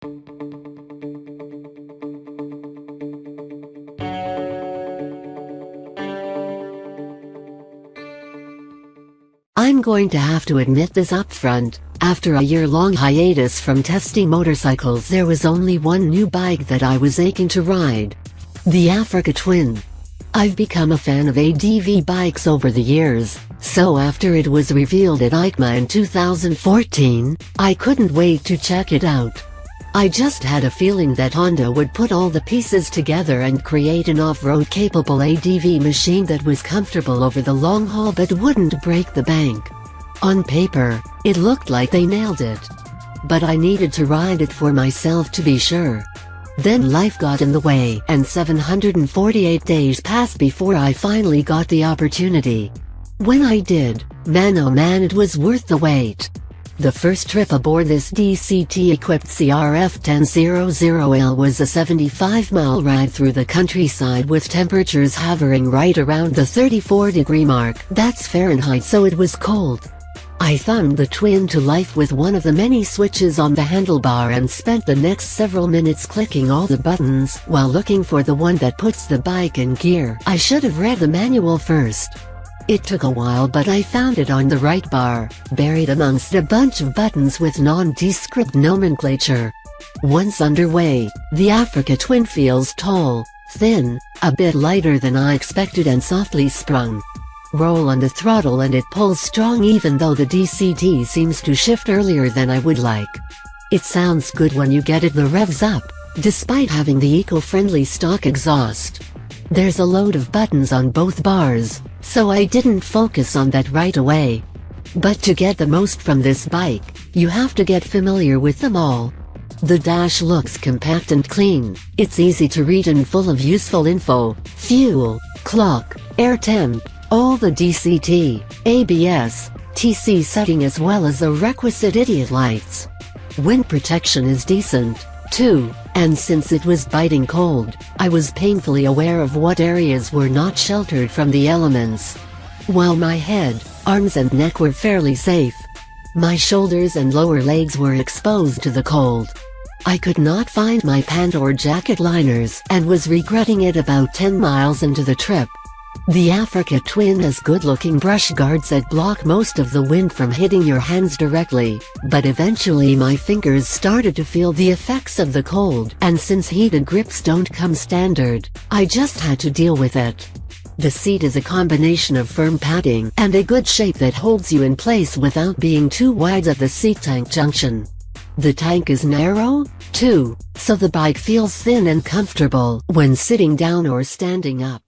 I'm going to have to admit this up front. After a year-long hiatus from testing motorcycles, there was only one new bike that I was aching to ride. The Africa Twin. I've become a fan of ADV bikes over the years, so after it was revealed at EICMA in 2014, I couldn't wait to check it out. I just had a feeling that Honda would put all the pieces together and create an off-road capable ADV machine that was comfortable over the long haul but wouldn't break the bank. On paper, it looked like they nailed it. But I needed to ride it for myself to be sure. Then life got in the way and 748 days passed before I finally got the opportunity. When I did, man oh man, it was worth the wait. The first trip aboard this DCT-equipped CRF-1000L was a 75-mile ride through the countryside with temperatures hovering right around the 34-degree mark. That's Fahrenheit, so it was cold. I thumbed the Twin to life with one of the many switches on the handlebar and spent the next several minutes clicking all the buttons while looking for the one that puts the bike in gear. I should have read the manual first. It took a while, but I found it on the right bar, buried amongst a bunch of buttons with nondescript nomenclature. Once underway, the Africa Twin feels tall, thin, a bit lighter than I expected and softly sprung. Roll on the throttle and it pulls strong even though the DCT seems to shift earlier than I would like. It sounds good when you get it the revs up, despite having the eco-friendly stock exhaust. There's a load of buttons on both bars, so I didn't focus on that right away. But to get the most from this bike, you have to get familiar with them all. The dash looks compact and clean, it's easy to read and full of useful info: fuel, clock, air temp, all the DCT, ABS, TC setting as well as the requisite idiot lights. Wind protection is decent, too, and since it was biting cold, I was painfully aware of what areas were not sheltered from the elements. While my head, arms and neck were fairly safe, my shoulders and lower legs were exposed to the cold. I could not find my pant or jacket liners and was regretting it about 10 miles into the trip. The Africa Twin has good-looking brush guards that block most of the wind from hitting your hands directly, but eventually my fingers started to feel the effects of the cold, and since heated grips don't come standard, I just had to deal with it. The seat is a combination of firm padding and a good shape that holds you in place without being too wide at the seat tank junction. The tank is narrow, too, so the bike feels thin and comfortable when sitting down or standing up.